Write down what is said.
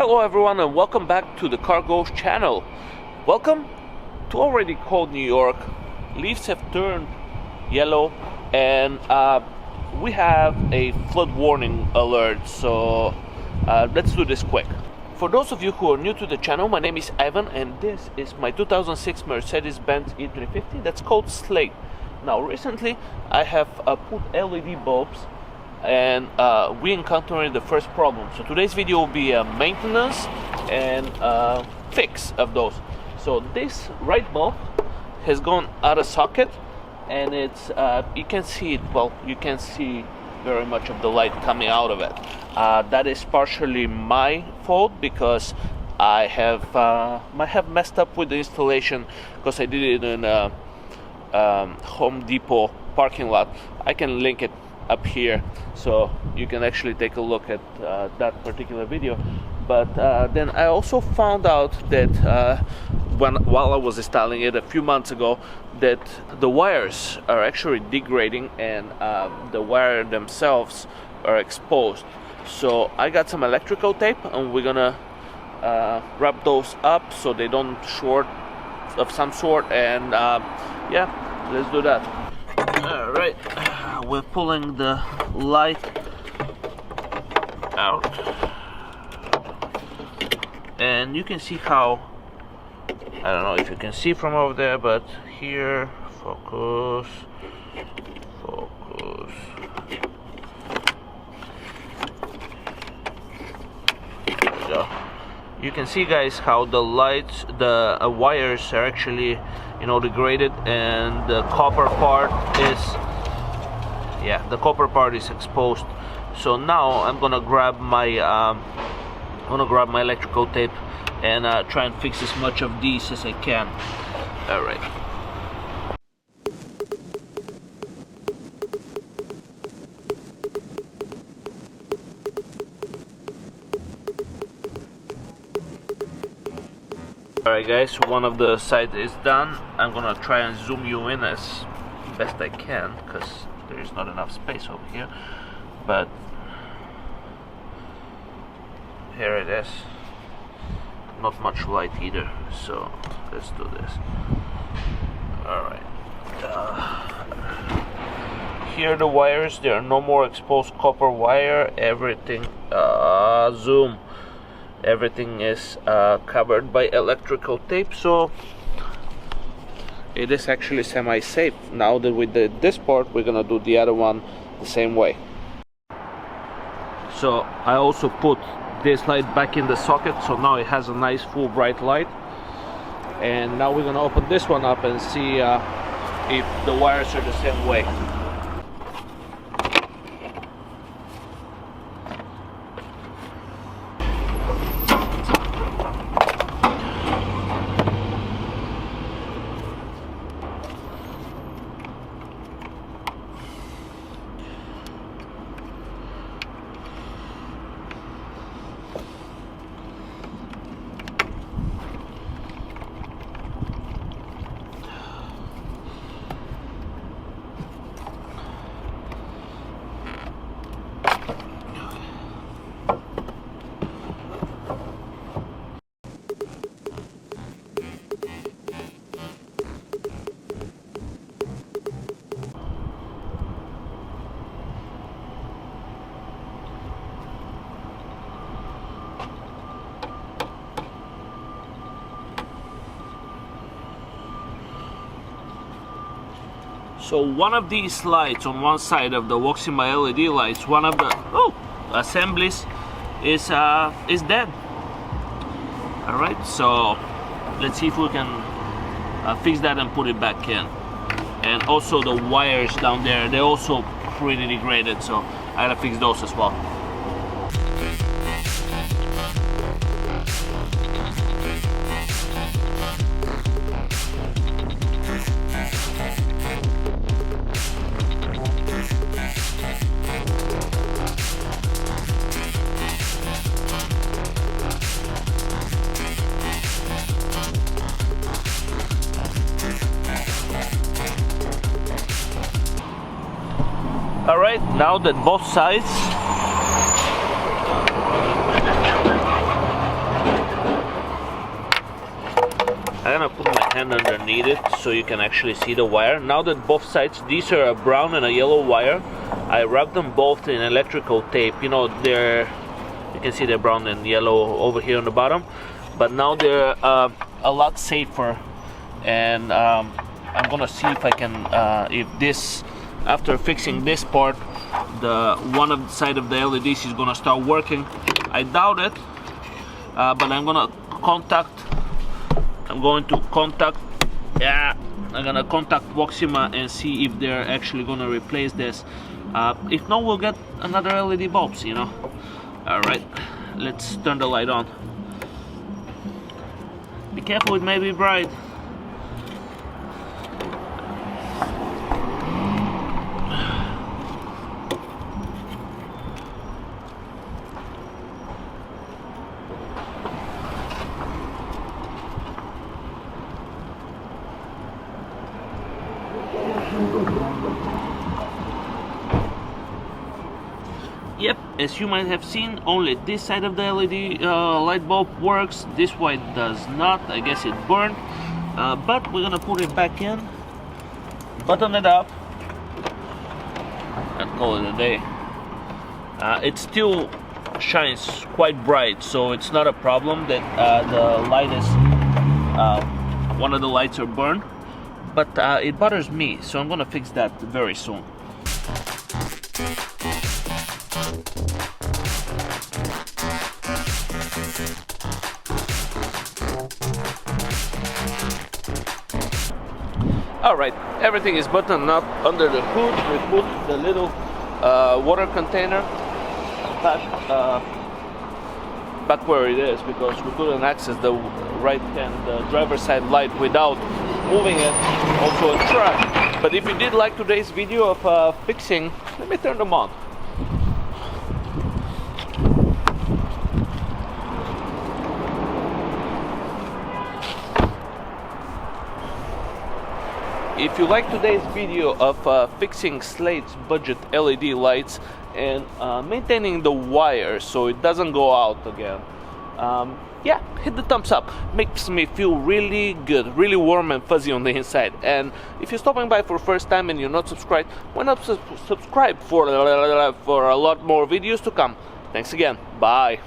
Hello everyone and welcome back to the Car Ghost channel. Welcome to already cold New York. Leaves have turned yellow and we have a flood warning alert, so let's do this quick. For those of you who are new to the channel, my name is Ivan and this is my 2006 Mercedes-Benz E350 that's called Slate. Now recently I have put LED bulbs and we encountered the first problem. So today's video will be a maintenance and fix of those. So this right bulb has gone out of socket and it's you can see it, well, you can see very much of the light coming out of it. That is partially my fault because I have messed up with the installation because I did it in a Home Depot parking lot. I can link it up here so you can actually take a look at that particular video. But then I also found out that while I was installing it a few months ago, that the wires are actually degrading and the wire themselves are exposed. So I got some electrical tape and we're gonna wrap those up so they don't short of some sort, and yeah, let's do that. All right, we're pulling the light out and you can see how, I don't know if you can see from over there, but here, focus. There we go. You can see, guys, how the lights, the wires are actually, you know, degraded, and the copper part is, yeah, the copper part is exposed. So now I'm gonna grab my electrical tape and try and fix as much of these as I can. All right. Alright guys, one of the sides is done. I'm gonna try and zoom you in as best I can because there is not enough space over here, but here it is. Not much light either, so let's do this. Alright, here are the wires. There are no more exposed copper wire. Everything zoom. Everything is covered by electrical tape, so it is actually semi-safe. Now that we did this part, we're gonna do the other one the same way. So I also put this light back in the socket, so now it has a nice full bright light. And now we're gonna open this one up and see if the wires are the same way. So one of these lights on one side of the WOXIMA LED lights, one of the assemblies is dead. All right, so let's see if we can fix that and put it back in. And also the wires down there, they're also pretty degraded, so I gotta fix those as well. Alright, now that both sides I'm gonna put my hand underneath it so you can actually see the wire. Now that both sides, these are a brown and a yellow wire, I wrap them both in electrical tape. You know, you can see they're brown and yellow over here on the bottom, but now they're a lot safer. And I'm gonna see if I can, if this, after fixing this part, the one of the side of the LEDs is gonna start working. I doubt it, but I'm going to contact WOXIMA and see if they're actually going to replace this. If not, we'll get another LED bulbs, you know. All right, let's turn the light on. Be careful, it may be bright. Yep, as you might have seen, only this side of the LED light bulb works. This one does not. I guess it burned. But we're gonna put it back in, button it up, and call it a day. It still shines quite bright, so it's not a problem that the light is one of the lights are burned. But it bothers me, so I'm gonna fix that very soon. Alright, everything is buttoned up under the hood. We put the little water container back where it is, because we couldn't access the right hand driver's side light without moving it onto a truck. But if you did like today's video of fixing, let me turn them on. If you like today's video of fixing Slade's budget LED lights and maintaining the wire so it doesn't go out again, yeah, hit the thumbs up. Makes me feel really good, really warm and fuzzy on the inside. And if you're stopping by for the first time and you're not subscribed, why not subscribe for a lot more videos to come. Thanks again. Bye.